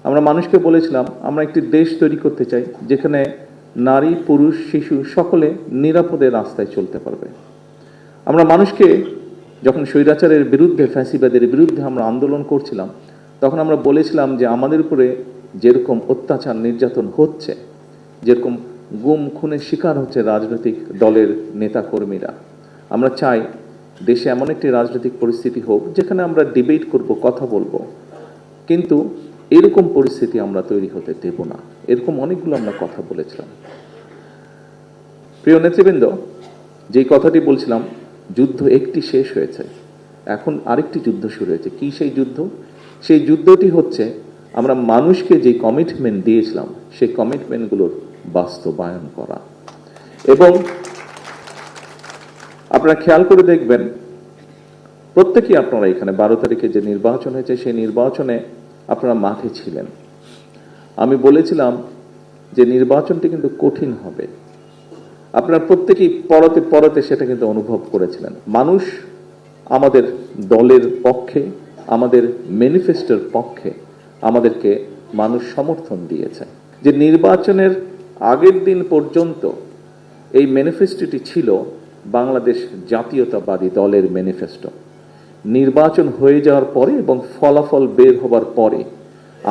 আমরা মানুষকে বলেছিলাম আমরা একটি দেশ তৈরি করতে চাই যেখানে নারী পুরুষ শিশু সকলে নিরাপদে রাস্তায় চলতে পারবে। আমরা মানুষকে যখন স্বৈরাচারের বিরুদ্ধে ফ্যাসিবাদের বিরুদ্ধে আমরা আন্দোলন করছিলাম তখন আমরা বলেছিলাম যে আমাদের উপরে যেরকম অত্যাচার নির্যাতন হচ্ছে, যেরকম গুম খুনের শিকার হচ্ছে রাজনৈতিক দলের নেতাকর্মীরা, আমরা চাই দেশে এমন একটি রাজনৈতিক পরিস্থিতি হোক যেখানে আমরা ডিবেট করব, কথা বলবো, কিন্তু এরকম পরিস্থিতি আমরা তৈরি হতে দেব না। এরকম অনেকগুলো আমরা কথা বলেছিলাম। প্রিয় নেতৃবৃন্দ, যেই কথাটি বলছিলাম, যুদ্ধ একটি শেষ হয়েছে, এখন আরেকটি যুদ্ধ শুরু হয়েছে। কি সেই যুদ্ধ? সেই যুদ্ধটি হচ্ছে আমরা মানুষকে যে কমিটমেন্ট দিয়েছিলাম সেই কমিটমেন্টগুলোর বাস্তবায়ন করা। এবং আপনারা খেয়াল করে দেখবেন, প্রত্যেকেই আপনারা এখানে 12 তারিখে যে নির্বাচন হয়েছে সেই নির্বাচনে আপনারা মাঠে ছিলেন। আমি বলেছিলাম যে নির্বাচনটি কিন্তু কঠিন হবে। আপনারা প্রত্যেকেই পরতে পরতে সেটা কিন্তু অনুভব করেছিলেন। মানুষ আমাদের দলের পক্ষে, আমাদের ম্যানিফেস্টোর পক্ষে আমাদেরকে মানুষ সমর্থন দিয়েছে। যে নির্বাচনের আগের দিন পর্যন্ত এই ম্যানিফেস্টোটি ছিল বাংলাদেশ জাতীয়তাবাদী দলের ম্যানিফেস্টো। নির্বাচন হয়ে যাওয়ার পরে এবং ফলাফল বের হবার পরে,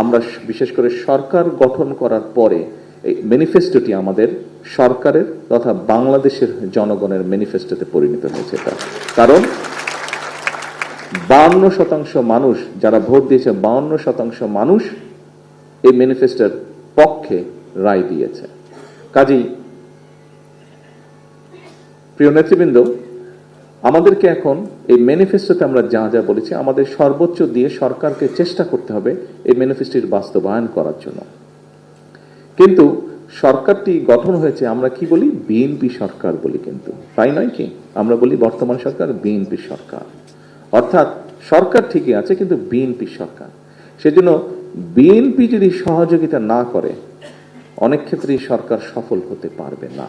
আমরা বিশেষ করে সরকার গঠন করার পরে এই ম্যানিফেস্টোটি আমাদের সরকারের তথা বাংলাদেশের জনগণের ম্যানিফেস্টোতে পরিণত হয়েছে। কারণ 52% মানুষ যারা ভোট দিয়েছে, 52% মানুষ এই ম্যানিফেস্টোর পক্ষে রায় দিয়েছে। কাজেই প্রিয় নেতৃবৃন্দ, আমাদেরকে এখন এই ম্যানিফেস্টোতে আমরা যা যা বলেছি আমাদের সর্বোচ্চ দিয়ে সরকারকে চেষ্টা করতে হবে এই ম্যানিফেস্টোর বাস্তবায়ন করার জন্য। কিন্তু সরকারটি গঠন হয়েছে, আমরা কি বলি, বিএনপি সরকার বলি, কিন্তু তাই নয় কি? আমরা বলি বর্তমান সরকার বিএনপি সরকার, অর্থাৎ সরকার ঠিকই আছে কিন্তু বিএনপি সরকার। সেজন্য বিএনপি যদি সহযোগিতা না করে অনেক ক্ষেত্রেই সরকার সফল হতে পারবে না।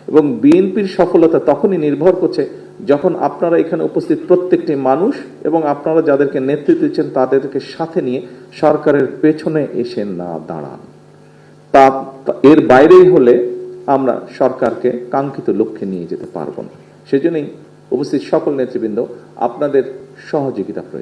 এবং বিএনপির সফলতা তখনই নির্ভর করছে যখন আপনারা এখানে উপস্থিত প্রত্যেকটি মানুষ এবং আপনারা যাদেরকে নেতৃত্ব দিচ্ছেন তাদেরকে সাথে নিয়ে সরকারের পেছনে এসে না দাঁড়ান। তা এর বাইরেই হলে আমরা সরকারকে কাঙ্ক্ষিত লক্ষ্যে নিয়ে যেতে পারবো না। সেজন্যই উপস্থিত সকল নেতৃবৃন্দ আপনাদের সহযোগিতা প্রয়োজন।